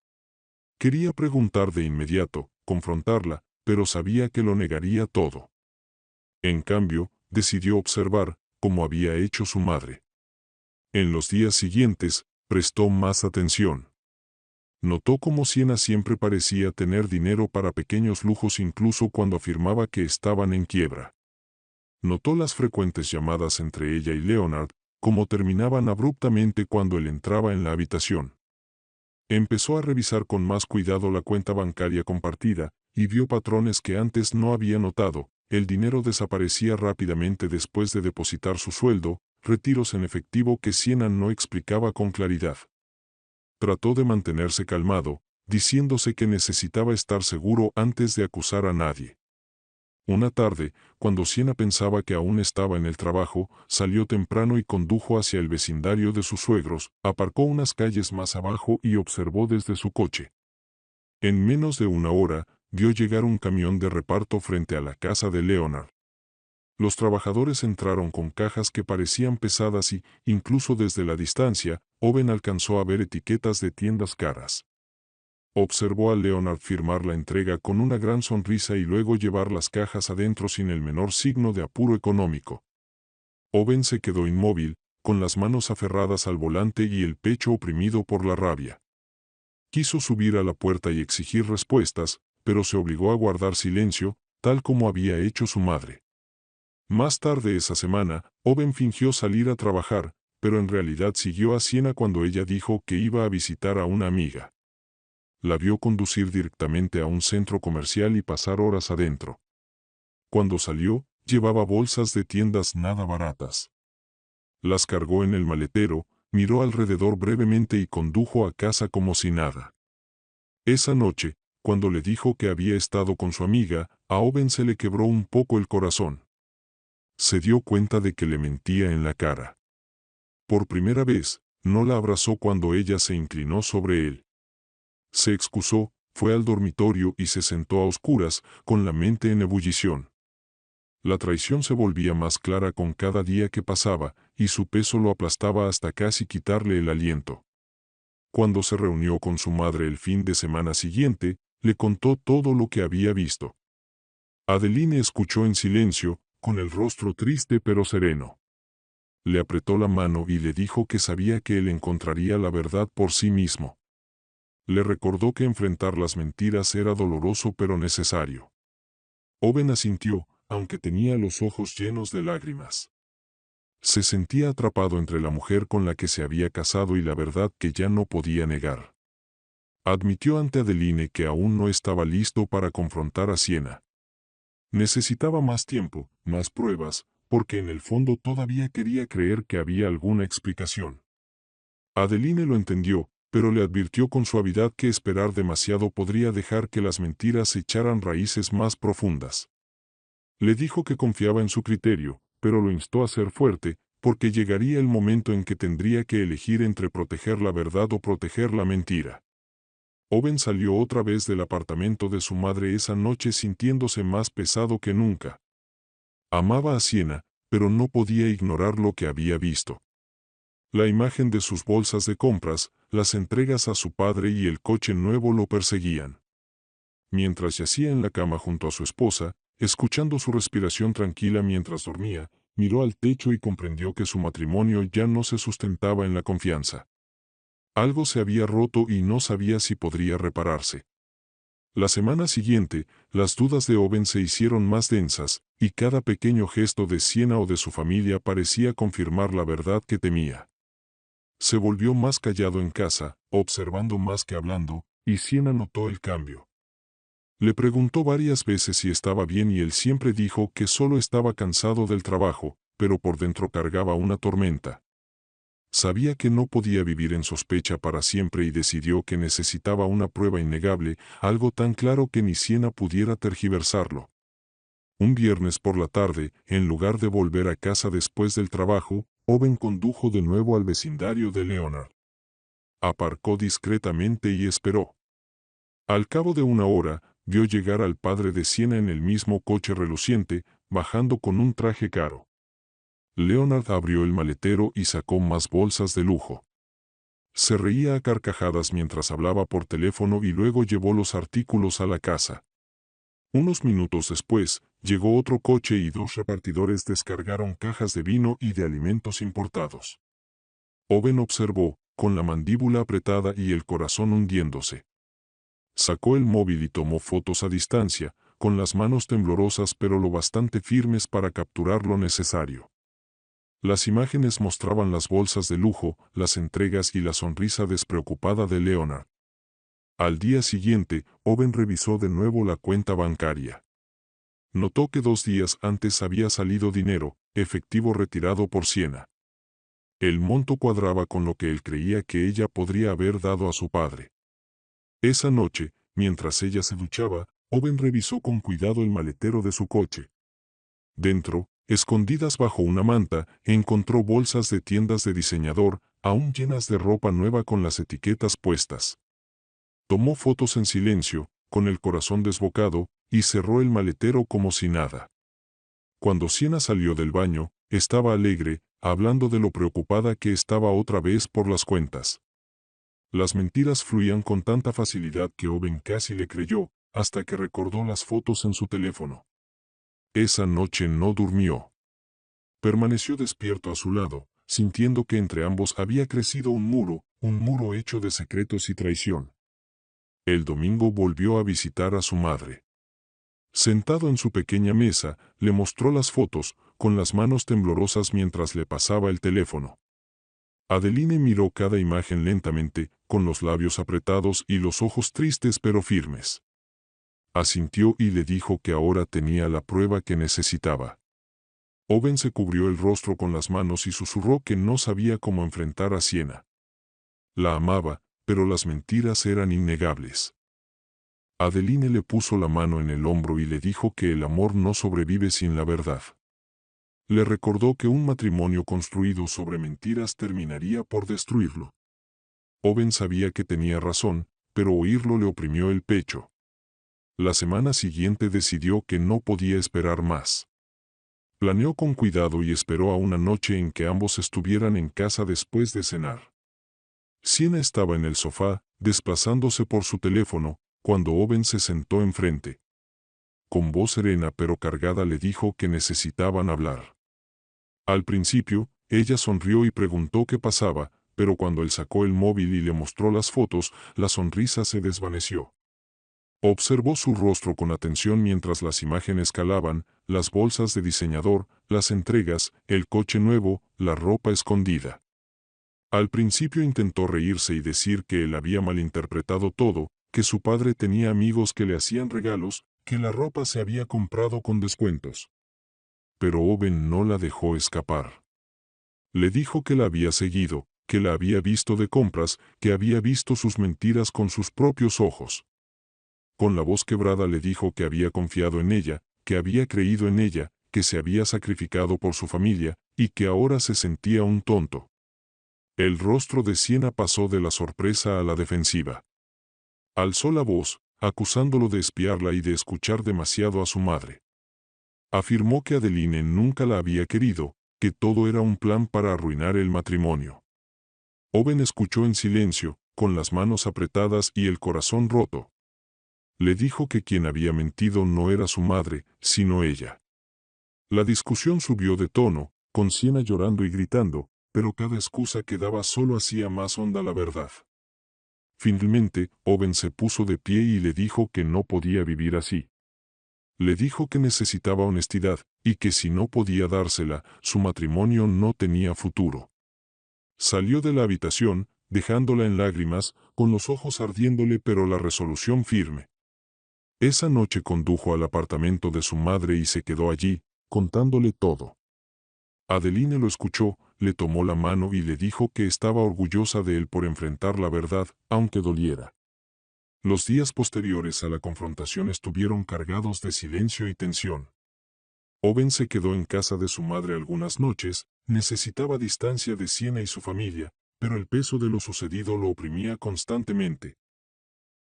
Quería preguntar de inmediato, confrontarla, pero sabía que lo negaría todo. En cambio, decidió observar, como había hecho su madre. En los días siguientes, prestó más atención. Notó cómo Siena siempre parecía tener dinero para pequeños lujos incluso cuando afirmaba que estaban en quiebra. Notó las frecuentes llamadas entre ella y Leonard, cómo terminaban abruptamente cuando él entraba en la habitación. Empezó a revisar con más cuidado la cuenta bancaria compartida, y vio patrones que antes no había notado. El dinero desaparecía rápidamente después de depositar su sueldo, retiros en efectivo que Siena no explicaba con claridad. Trató de mantenerse calmado, diciéndose que necesitaba estar seguro antes de acusar a nadie. Una tarde, cuando Siena pensaba que aún estaba en el trabajo, salió temprano y condujo hacia el vecindario de sus suegros, aparcó unas calles más abajo y observó desde su coche. En menos de una hora, vio llegar un camión de reparto frente a la casa de Leonard. Los trabajadores entraron con cajas que parecían pesadas y, incluso desde la distancia, Owen alcanzó a ver etiquetas de tiendas caras. Observó a Leonard firmar la entrega con una gran sonrisa y luego llevar las cajas adentro sin el menor signo de apuro económico. Owen se quedó inmóvil, con las manos aferradas al volante y el pecho oprimido por la rabia. Quiso subir a la puerta y exigir respuestas, pero se obligó a guardar silencio, tal como había hecho su madre. Más tarde esa semana, Owen fingió salir a trabajar, pero en realidad siguió a Siena cuando ella dijo que iba a visitar a una amiga. La vio conducir directamente a un centro comercial y pasar horas adentro. Cuando salió, llevaba bolsas de tiendas nada baratas. Las cargó en el maletero, miró alrededor brevemente y condujo a casa como si nada. Esa noche, cuando le dijo que había estado con su amiga, a Owen se le quebró un poco el corazón. Se dio cuenta de que le mentía en la cara. Por primera vez, no la abrazó cuando ella se inclinó sobre él. Se excusó, fue al dormitorio y se sentó a oscuras, con la mente en ebullición. La traición se volvía más clara con cada día que pasaba, y su peso lo aplastaba hasta casi quitarle el aliento. Cuando se reunió con su madre el fin de semana siguiente, le contó todo lo que había visto. Adeline escuchó en silencio, con el rostro triste pero sereno. Le apretó la mano y le dijo que sabía que él encontraría la verdad por sí mismo. Le recordó que enfrentar las mentiras era doloroso pero necesario. Owen asintió, aunque tenía los ojos llenos de lágrimas. Se sentía atrapado entre la mujer con la que se había casado y la verdad que ya no podía negar. Admitió ante Adeline que aún no estaba listo para confrontar a Siena. Necesitaba más tiempo, más pruebas, porque en el fondo todavía quería creer que había alguna explicación. Adeline lo entendió, pero le advirtió con suavidad que esperar demasiado podría dejar que las mentiras echaran raíces más profundas. Le dijo que confiaba en su criterio, pero lo instó a ser fuerte, porque llegaría el momento en que tendría que elegir entre proteger la verdad o proteger la mentira. Owen salió otra vez del apartamento de su madre esa noche sintiéndose más pesado que nunca. Amaba a Siena, pero no podía ignorar lo que había visto. La imagen de sus bolsas de compras, las entregas a su padre y el coche nuevo lo perseguían. Mientras yacía en la cama junto a su esposa, escuchando su respiración tranquila mientras dormía, miró al techo y comprendió que su matrimonio ya no se sustentaba en la confianza. Algo se había roto y no sabía si podría repararse. La semana siguiente, las dudas de Owen se hicieron más densas, y cada pequeño gesto de Siena o de su familia parecía confirmar la verdad que temía. Se volvió más callado en casa, observando más que hablando, y Siena notó el cambio. Le preguntó varias veces si estaba bien y él siempre dijo que solo estaba cansado del trabajo, pero por dentro cargaba una tormenta. Sabía que no podía vivir en sospecha para siempre y decidió que necesitaba una prueba innegable, algo tan claro que ni Siena pudiera tergiversarlo. Un viernes por la tarde, en lugar de volver a casa después del trabajo, Owen condujo de nuevo al vecindario de Leonard. Aparcó discretamente y esperó. Al cabo de una hora, vio llegar al padre de Siena en el mismo coche reluciente, bajando con un traje caro. Leonard abrió el maletero y sacó más bolsas de lujo. Se reía a carcajadas mientras hablaba por teléfono y luego llevó los artículos a la casa. Unos minutos después, llegó otro coche y dos repartidores descargaron cajas de vino y de alimentos importados. Owen observó, con la mandíbula apretada y el corazón hundiéndose. Sacó el móvil y tomó fotos a distancia, con las manos temblorosas pero lo bastante firmes para capturar lo necesario. Las imágenes mostraban las bolsas de lujo, las entregas y la sonrisa despreocupada de Leonard. Al día siguiente, Owen revisó de nuevo la cuenta bancaria. Notó que 2 días antes había salido dinero, efectivo retirado por Siena. El monto cuadraba con lo que él creía que ella podría haber dado a su padre. Esa noche, mientras ella se duchaba, Owen revisó con cuidado el maletero de su coche. Dentro, escondidas bajo una manta, encontró bolsas de tiendas de diseñador, aún llenas de ropa nueva con las etiquetas puestas. Tomó fotos en silencio, con el corazón desbocado, y cerró el maletero como si nada. Cuando Siena salió del baño, estaba alegre, hablando de lo preocupada que estaba otra vez por las cuentas. Las mentiras fluían con tanta facilidad que Owen casi le creyó, hasta que recordó las fotos en su teléfono. Esa noche no durmió. Permaneció despierto a su lado, sintiendo que entre ambos había crecido un muro hecho de secretos y traición. El domingo volvió a visitar a su madre. Sentado en su pequeña mesa, le mostró las fotos, con las manos temblorosas mientras le pasaba el teléfono. Adeline miró cada imagen lentamente, con los labios apretados y los ojos tristes pero firmes. Asintió y le dijo que ahora tenía la prueba que necesitaba. Owen se cubrió el rostro con las manos y susurró que no sabía cómo enfrentar a Siena. La amaba, pero las mentiras eran innegables. Adeline le puso la mano en el hombro y le dijo que el amor no sobrevive sin la verdad. Le recordó que un matrimonio construido sobre mentiras terminaría por destruirlo. Owen sabía que tenía razón, pero oírlo le oprimió el pecho. La semana siguiente decidió que no podía esperar más. Planeó con cuidado y esperó a una noche en que ambos estuvieran en casa después de cenar. Siena estaba en el sofá, desplazándose por su teléfono, cuando Owen se sentó enfrente. Con voz serena pero cargada le dijo que necesitaban hablar. Al principio, ella sonrió y preguntó qué pasaba, pero cuando él sacó el móvil y le mostró las fotos, la sonrisa se desvaneció. Observó su rostro con atención mientras las imágenes calaban, las bolsas de diseñador, las entregas, el coche nuevo, la ropa escondida. Al principio intentó reírse y decir que él había malinterpretado todo, que su padre tenía amigos que le hacían regalos, que la ropa se había comprado con descuentos. Pero Owen no la dejó escapar. Le dijo que la había seguido, que la había visto de compras, que había visto sus mentiras con sus propios ojos. Con la voz quebrada le dijo que había confiado en ella, que había creído en ella, que se había sacrificado por su familia, y que ahora se sentía un tonto. El rostro de Siena pasó de la sorpresa a la defensiva. Alzó la voz, acusándolo de espiarla y de escuchar demasiado a su madre. Afirmó que Adeline nunca la había querido, que todo era un plan para arruinar el matrimonio. Owen escuchó en silencio, con las manos apretadas y el corazón roto. Le dijo que quien había mentido no era su madre, sino ella. La discusión subió de tono, con Siena llorando y gritando, pero cada excusa que daba solo hacía más honda la verdad. Finalmente, Owen se puso de pie y le dijo que no podía vivir así. Le dijo que necesitaba honestidad, y que si no podía dársela, su matrimonio no tenía futuro. Salió de la habitación, dejándola en lágrimas, con los ojos ardiéndole pero la resolución firme. Esa noche condujo al apartamento de su madre y se quedó allí, contándole todo. Adeline lo escuchó, le tomó la mano y le dijo que estaba orgullosa de él por enfrentar la verdad, aunque doliera. Los días posteriores a la confrontación estuvieron cargados de silencio y tensión. Owen se quedó en casa de su madre algunas noches, necesitaba distancia de Siena y su familia, pero el peso de lo sucedido lo oprimía constantemente.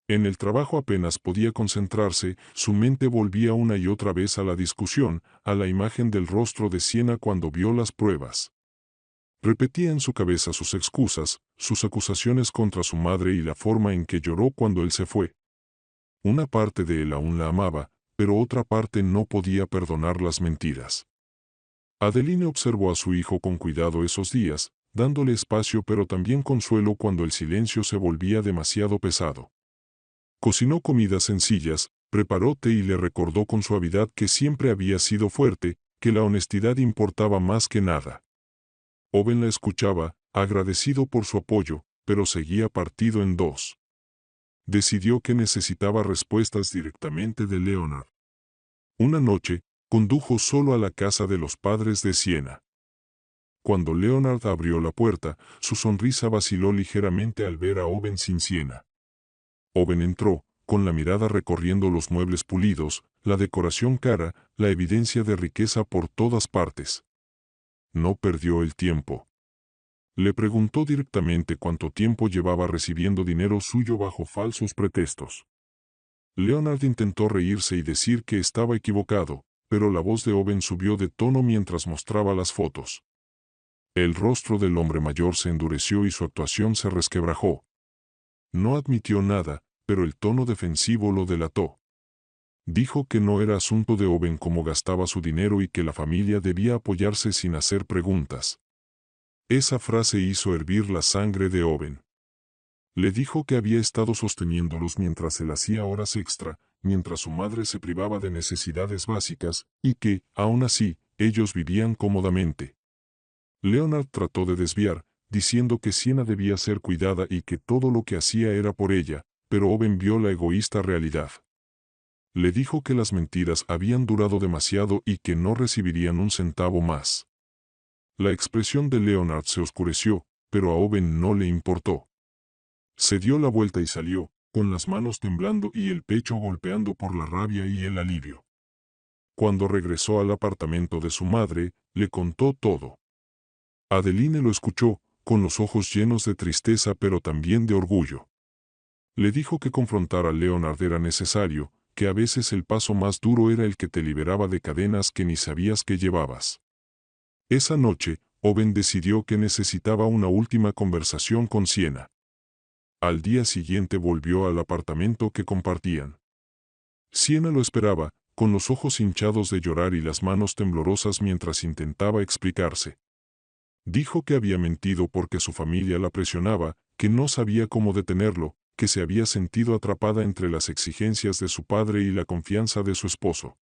En el trabajo apenas podía concentrarse, su mente volvía una y otra vez a la discusión, a la imagen del rostro de Siena cuando vio las pruebas. Repetía en su cabeza sus excusas, sus acusaciones contra su madre y la forma en que lloró cuando él se fue. Una parte de él aún la amaba, pero otra parte no podía perdonar las mentiras. Adeline observó a su hijo con cuidado esos días, dándole espacio pero también consuelo cuando el silencio se volvía demasiado pesado. Cocinó comidas sencillas, preparó té y le recordó con suavidad que siempre había sido fuerte, que la honestidad importaba más que nada. Owen la escuchaba, agradecido por su apoyo, pero seguía partido en dos. Decidió que necesitaba respuestas directamente de Leonard. Una noche, condujo solo a la casa de los padres de Siena. Cuando Leonard abrió la puerta, su sonrisa vaciló ligeramente al ver a Owen sin Siena. Owen entró, con la mirada recorriendo los muebles pulidos, la decoración cara, la evidencia de riqueza por todas partes. No perdió el tiempo. Le preguntó directamente cuánto tiempo llevaba recibiendo dinero suyo bajo falsos pretextos. Leonard intentó reírse y decir que estaba equivocado, pero la voz de Owen subió de tono mientras mostraba las fotos. El rostro del hombre mayor se endureció y su actuación se resquebrajó. No admitió nada, pero el tono defensivo lo delató. Dijo que no era asunto de Owen cómo gastaba su dinero y que la familia debía apoyarse sin hacer preguntas. Esa frase hizo hervir la sangre de Owen. Le dijo que había estado sosteniéndolos mientras él hacía horas extra, mientras su madre se privaba de necesidades básicas, y que, aún así, ellos vivían cómodamente. Leonard trató de desviar, diciendo que Siena debía ser cuidada y que todo lo que hacía era por ella, pero Owen vio la egoísta realidad. Le dijo que las mentiras habían durado demasiado y que no recibirían un centavo más. La expresión de Leonard se oscureció, pero a Owen no le importó. Se dio la vuelta y salió, con las manos temblando y el pecho golpeando por la rabia y el alivio. Cuando regresó al apartamento de su madre, le contó todo. Adeline lo escuchó, con los ojos llenos de tristeza pero también de orgullo. Le dijo que confrontar a Leonard era necesario, que a veces el paso más duro era el que te liberaba de cadenas que ni sabías que llevabas. Esa noche, Owen decidió que necesitaba una última conversación con Siena. Al día siguiente volvió al apartamento que compartían. Siena lo esperaba, con los ojos hinchados de llorar y las manos temblorosas mientras intentaba explicarse. Dijo que había mentido porque su familia la presionaba, que no sabía cómo detenerlo, que se había sentido atrapada entre las exigencias de su padre y la confianza de su esposo.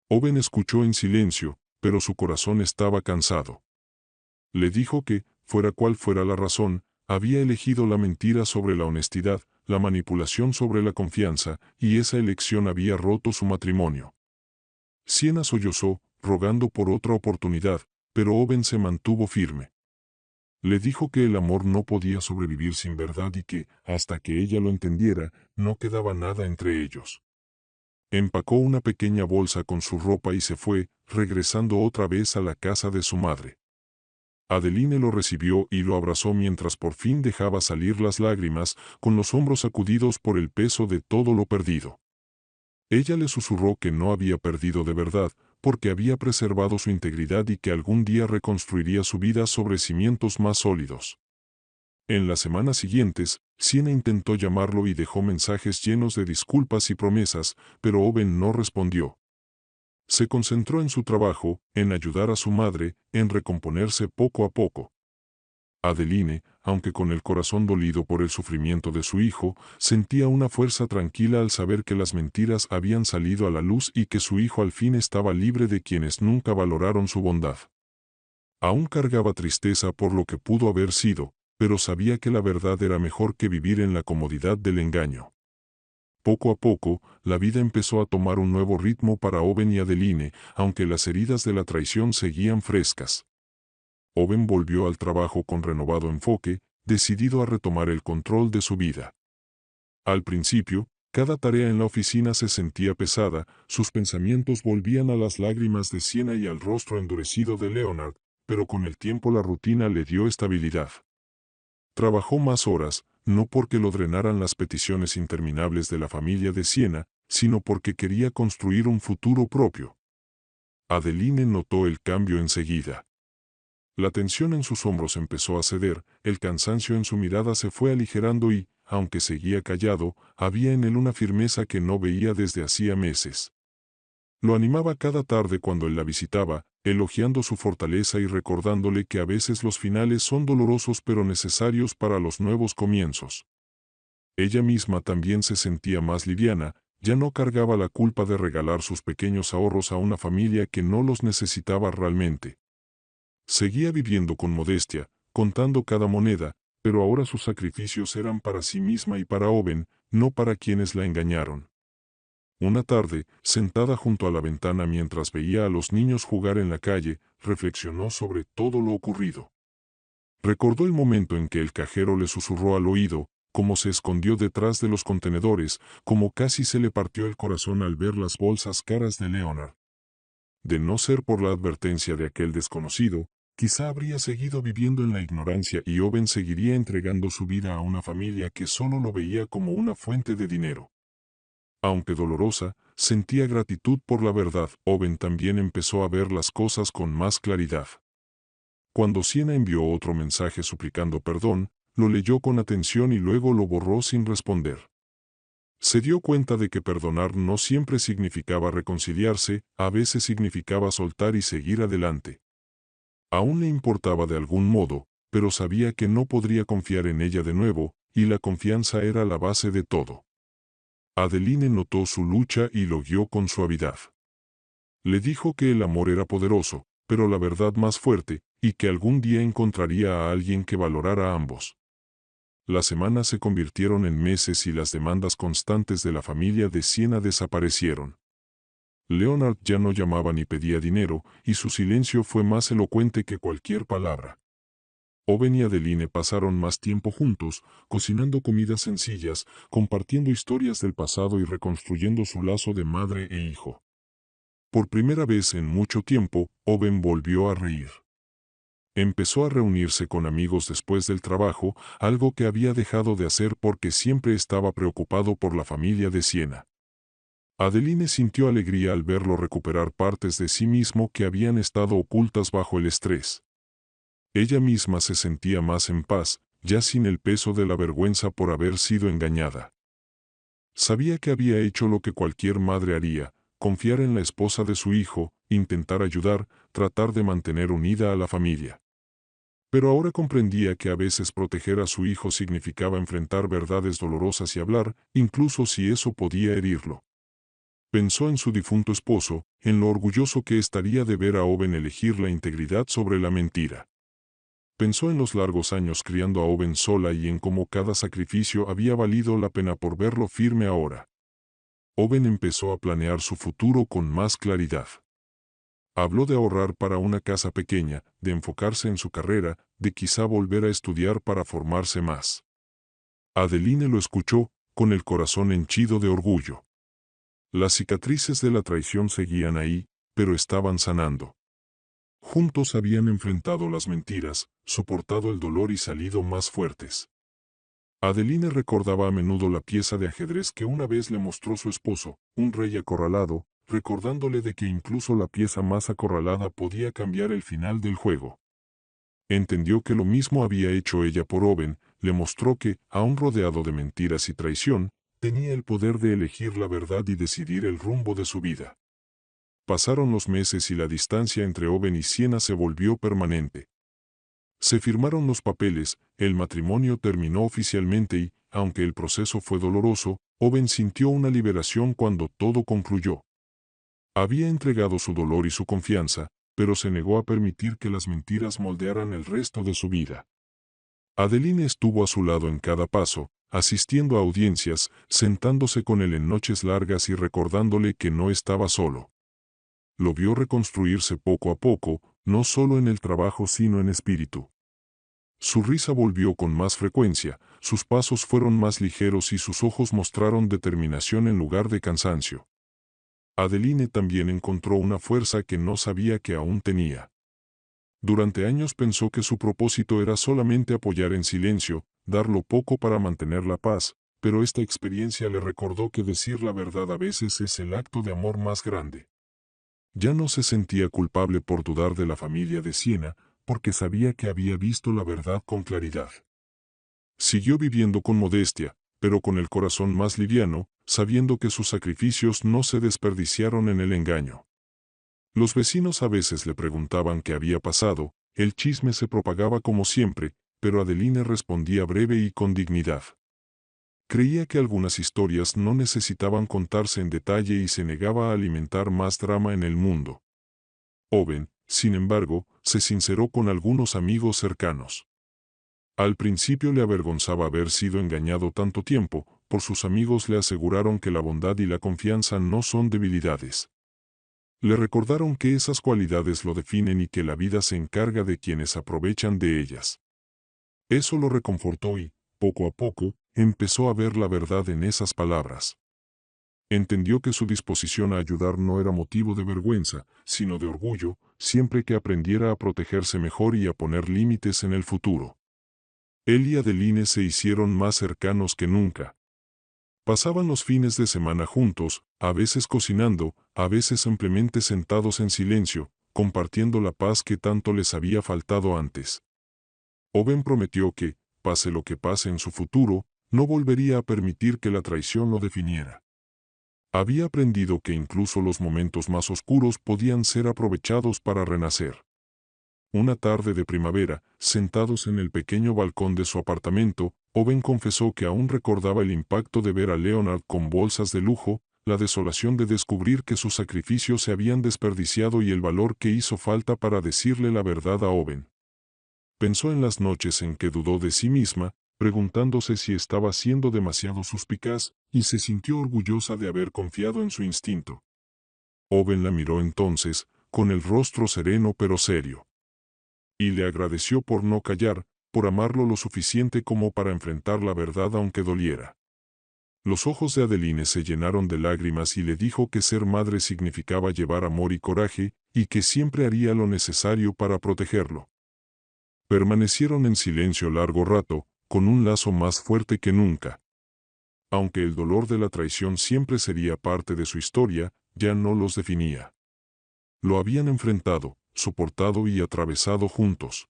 Owen escuchó en silencio, pero su corazón estaba cansado. Le dijo que, fuera cual fuera la razón, había elegido la mentira sobre la honestidad, la manipulación sobre la confianza, y esa elección había roto su matrimonio. Siena sollozó, rogando por otra oportunidad, pero Owen se mantuvo firme. Le dijo que el amor no podía sobrevivir sin verdad y que, hasta que ella lo entendiera, no quedaba nada entre ellos. Empacó una pequeña bolsa con su ropa y se fue, regresando otra vez a la casa de su madre. Adeline lo recibió y lo abrazó mientras por fin dejaba salir las lágrimas, con los hombros sacudidos por el peso de todo lo perdido. Ella le susurró que no había perdido de verdad, porque había preservado su integridad y que algún día reconstruiría su vida sobre cimientos más sólidos. En las semanas siguientes, Siena intentó llamarlo y dejó mensajes llenos de disculpas y promesas, pero Owen no respondió. Se concentró en su trabajo, en ayudar a su madre, en recomponerse poco a poco. Adeline, aunque con el corazón dolido por el sufrimiento de su hijo, sentía una fuerza tranquila al saber que las mentiras habían salido a la luz y que su hijo al fin estaba libre de quienes nunca valoraron su bondad. Aún cargaba tristeza por lo que pudo haber sido, pero sabía que la verdad era mejor que vivir en la comodidad del engaño. Poco a poco, la vida empezó a tomar un nuevo ritmo para Owen y Adeline, aunque las heridas de la traición seguían frescas. Owen volvió al trabajo con renovado enfoque, decidido a retomar el control de su vida. Al principio, cada tarea en la oficina se sentía pesada, sus pensamientos volvían a las lágrimas de Siena y al rostro endurecido de Leonard, pero con el tiempo la rutina le dio estabilidad. Trabajó más horas, no porque lo drenaran las peticiones interminables de la familia de Siena, sino porque quería construir un futuro propio. Adeline notó el cambio enseguida. La tensión en sus hombros empezó a ceder, el cansancio en su mirada se fue aligerando y, aunque seguía callado, había en él una firmeza que no veía desde hacía meses. Lo animaba cada tarde cuando él la visitaba, elogiando su fortaleza y recordándole que a veces los finales son dolorosos pero necesarios para los nuevos comienzos. Ella misma también se sentía más liviana, ya no cargaba la culpa de regalar sus pequeños ahorros a una familia que no los necesitaba realmente. Seguía viviendo con modestia, contando cada moneda, pero ahora sus sacrificios eran para sí misma y para Owen, no para quienes la engañaron. Una tarde, sentada junto a la ventana mientras veía a los niños jugar en la calle, reflexionó sobre todo lo ocurrido. Recordó el momento en que el cajero le susurró al oído, cómo se escondió detrás de los contenedores, cómo casi se le partió el corazón al ver las bolsas caras de Leonard. De no ser por la advertencia de aquel desconocido, quizá habría seguido viviendo en la ignorancia y Owen seguiría entregando su vida a una familia que solo lo veía como una fuente de dinero. Aunque dolorosa, sentía gratitud por la verdad. Owen también empezó a ver las cosas con más claridad. Cuando Sienna envió otro mensaje suplicando perdón, lo leyó con atención y luego lo borró sin responder. Se dio cuenta de que perdonar no siempre significaba reconciliarse, a veces significaba soltar y seguir adelante. Aún le importaba de algún modo, pero sabía que no podría confiar en ella de nuevo, y la confianza era la base de todo. Adeline notó su lucha y lo guió con suavidad. Le dijo que el amor era poderoso, pero la verdad más fuerte, y que algún día encontraría a alguien que valorara a ambos. Las semanas se convirtieron en meses y las demandas constantes de la familia de Sienna desaparecieron. Leonard ya no llamaba ni pedía dinero, y su silencio fue más elocuente que cualquier palabra. Owen y Adeline pasaron más tiempo juntos, cocinando comidas sencillas, compartiendo historias del pasado y reconstruyendo su lazo de madre e hijo. Por primera vez en mucho tiempo, Owen volvió a reír. Empezó a reunirse con amigos después del trabajo, algo que había dejado de hacer porque siempre estaba preocupado por la familia de Sienna. Adeline sintió alegría al verlo recuperar partes de sí mismo que habían estado ocultas bajo el estrés. Ella misma se sentía más en paz, ya sin el peso de la vergüenza por haber sido engañada. Sabía que había hecho lo que cualquier madre haría, confiar en la esposa de su hijo, intentar ayudar, tratar de mantener unida a la familia. Pero ahora comprendía que a veces proteger a su hijo significaba enfrentar verdades dolorosas y hablar, incluso si eso podía herirlo. Pensó en su difunto esposo, en lo orgulloso que estaría de ver a Owen elegir la integridad sobre la mentira. Pensó en los largos años criando a Owen sola y en cómo cada sacrificio había valido la pena por verlo firme ahora. Owen empezó a planear su futuro con más claridad. Habló de ahorrar para una casa pequeña, de enfocarse en su carrera, de quizá volver a estudiar para formarse más. Adeline lo escuchó, con el corazón henchido de orgullo. Las cicatrices de la traición seguían ahí, pero estaban sanando. Juntos habían enfrentado las mentiras, soportado el dolor y salido más fuertes. Adeline recordaba a menudo la pieza de ajedrez que una vez le mostró su esposo, un rey acorralado, recordándole de que incluso la pieza más acorralada podía cambiar el final del juego. Entendió que lo mismo había hecho ella por Owen, le mostró que, aun rodeado de mentiras y traición, tenía el poder de elegir la verdad y decidir el rumbo de su vida. Pasaron los meses y la distancia entre Owen y Sienna se volvió permanente. Se firmaron los papeles, el matrimonio terminó oficialmente y, aunque el proceso fue doloroso, Owen sintió una liberación cuando todo concluyó. Había entregado su dolor y su confianza, pero se negó a permitir que las mentiras moldearan el resto de su vida. Adeline estuvo a su lado en cada paso, asistiendo a audiencias, sentándose con él en noches largas y recordándole que no estaba solo. Lo vio reconstruirse poco a poco, no solo en el trabajo sino en espíritu. Su risa volvió con más frecuencia, sus pasos fueron más ligeros y sus ojos mostraron determinación en lugar de cansancio. Adeline también encontró una fuerza que no sabía que aún tenía. Durante años pensó que su propósito era solamente apoyar en silencio, dar lo poco para mantener la paz, pero esta experiencia le recordó que decir la verdad a veces es el acto de amor más grande. Ya no se sentía culpable por dudar de la familia de Sienna, porque sabía que había visto la verdad con claridad. Siguió viviendo con modestia, pero con el corazón más liviano, sabiendo que sus sacrificios no se desperdiciaron en el engaño. Los vecinos a veces le preguntaban qué había pasado, el chisme se propagaba como siempre, pero Adeline respondía breve y con dignidad. Creía que algunas historias no necesitaban contarse en detalle y se negaba a alimentar más drama en el mundo. Owen, sin embargo, se sinceró con algunos amigos cercanos. Al principio le avergonzaba haber sido engañado tanto tiempo, por sus amigos le aseguraron que la bondad y la confianza no son debilidades. Le recordaron que esas cualidades lo definen y que la vida se encarga de quienes aprovechan de ellas. Eso lo reconfortó y, poco a poco, empezó a ver la verdad en esas palabras. Entendió que su disposición a ayudar no era motivo de vergüenza, sino de orgullo, siempre que aprendiera a protegerse mejor y a poner límites en el futuro. Él y Adeline se hicieron más cercanos que nunca. Pasaban los fines de semana juntos, a veces cocinando, a veces simplemente sentados en silencio, compartiendo la paz que tanto les había faltado antes. Owen prometió que, pase lo que pase en su futuro, no volvería a permitir que la traición lo definiera. Había aprendido que incluso los momentos más oscuros podían ser aprovechados para renacer. Una tarde de primavera, sentados en el pequeño balcón de su apartamento, Owen confesó que aún recordaba el impacto de ver a Leonard con bolsas de lujo, la desolación de descubrir que sus sacrificios se habían desperdiciado y el valor que hizo falta para decirle la verdad a Owen. Pensó en las noches en que dudó de sí misma, preguntándose si estaba siendo demasiado suspicaz, y se sintió orgullosa de haber confiado en su instinto. Owen la miró entonces, con el rostro sereno pero serio. Y le agradeció por no callar, por amarlo lo suficiente como para enfrentar la verdad aunque doliera. Los ojos de Adeline se llenaron de lágrimas y le dijo que ser madre significaba llevar amor y coraje, y que siempre haría lo necesario para protegerlo. Permanecieron en silencio largo rato, con un lazo más fuerte que nunca. Aunque el dolor de la traición siempre sería parte de su historia, ya no los definía. Lo habían enfrentado, soportado y atravesado juntos.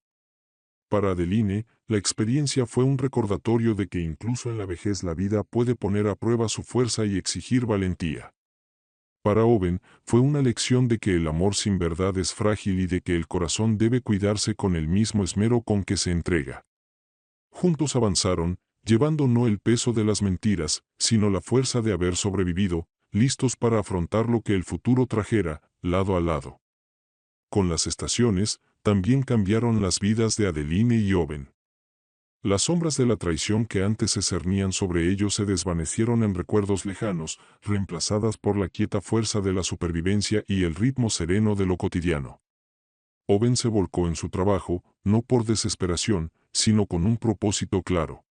Para Adeline, la experiencia fue un recordatorio de que incluso en la vejez la vida puede poner a prueba su fuerza y exigir valentía. Para Owen, fue una lección de que el amor sin verdad es frágil y de que el corazón debe cuidarse con el mismo esmero con que se entrega. Juntos avanzaron, llevando no el peso de las mentiras, sino la fuerza de haber sobrevivido, listos para afrontar lo que el futuro trajera, lado a lado. Con las estaciones, también cambiaron las vidas de Adeline y Owen. Las sombras de la traición que antes se cernían sobre ellos se desvanecieron en recuerdos lejanos, reemplazadas por la quieta fuerza de la supervivencia y el ritmo sereno de lo cotidiano. Owen se volcó en su trabajo, no por desesperación, sino con un propósito claro.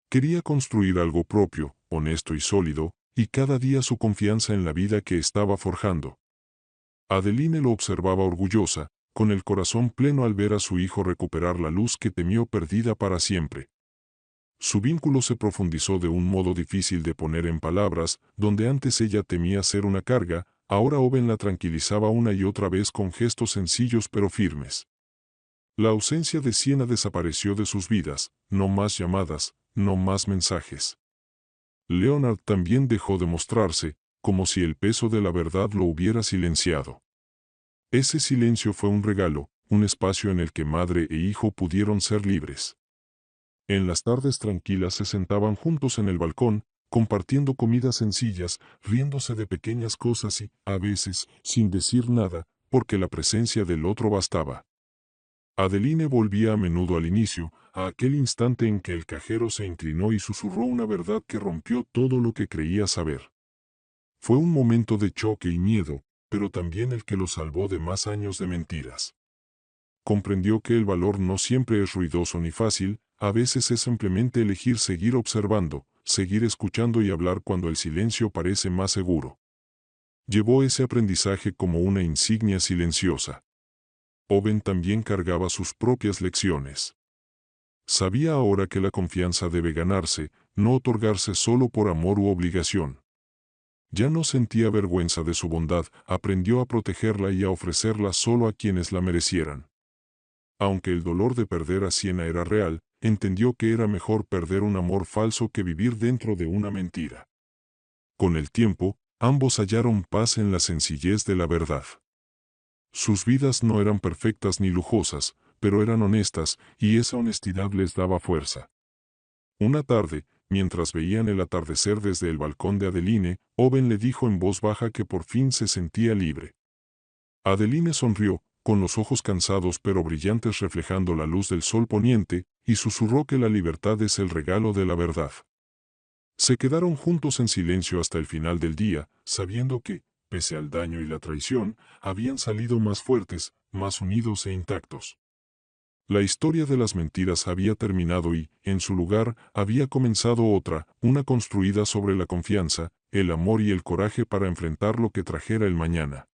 Quería construir algo propio, honesto y sólido, y cada día su confianza en la vida que estaba forjando. Adeline lo observaba orgullosa, con el corazón pleno al ver a su hijo recuperar la luz que temió perdida para siempre. Su vínculo se profundizó de un modo difícil de poner en palabras, donde antes ella temía ser una carga, ahora Owen la tranquilizaba una y otra vez con gestos sencillos pero firmes. La ausencia de Siena desapareció de sus vidas, no más llamadas, no más mensajes. Leonard también dejó de mostrarse, como si el peso de la verdad lo hubiera silenciado. Ese silencio fue un regalo, un espacio en el que madre e hijo pudieron ser libres. En las tardes tranquilas se sentaban juntos en el balcón, compartiendo comidas sencillas, riéndose de pequeñas cosas y, a veces, sin decir nada, porque la presencia del otro bastaba. Adeline volvía a menudo al inicio, a aquel instante en que el cajero se inclinó y susurró una verdad que rompió todo lo que creía saber. Fue un momento de choque y miedo, pero también el que lo salvó de más años de mentiras. Comprendió que el valor no siempre es ruidoso ni fácil, a veces es simplemente elegir seguir observando, seguir escuchando y hablar cuando el silencio parece más seguro. Llevó ese aprendizaje como una insignia silenciosa. Owen también cargaba sus propias lecciones. Sabía ahora que la confianza debe ganarse, no otorgarse solo por amor u obligación. Ya no sentía vergüenza de su bondad, aprendió a protegerla y a ofrecerla solo a quienes la merecieran. Aunque el dolor de perder a Siena era real, entendió que era mejor perder un amor falso que vivir dentro de una mentira. Con el tiempo, ambos hallaron paz en la sencillez de la verdad. Sus vidas no eran perfectas ni lujosas, pero eran honestas, y esa honestidad les daba fuerza. Una tarde, mientras veían el atardecer desde el balcón de Adeline, Owen le dijo en voz baja que por fin se sentía libre. Adeline sonrió, con los ojos cansados pero brillantes reflejando la luz del sol poniente, y susurró que la libertad es el regalo de la verdad. Se quedaron juntos en silencio hasta el final del día, sabiendo que, pese al daño y la traición, habían salido más fuertes, más unidos e intactos. La historia de las mentiras había terminado y, en su lugar, había comenzado otra, una construida sobre la confianza, el amor y el coraje para enfrentar lo que trajera el mañana.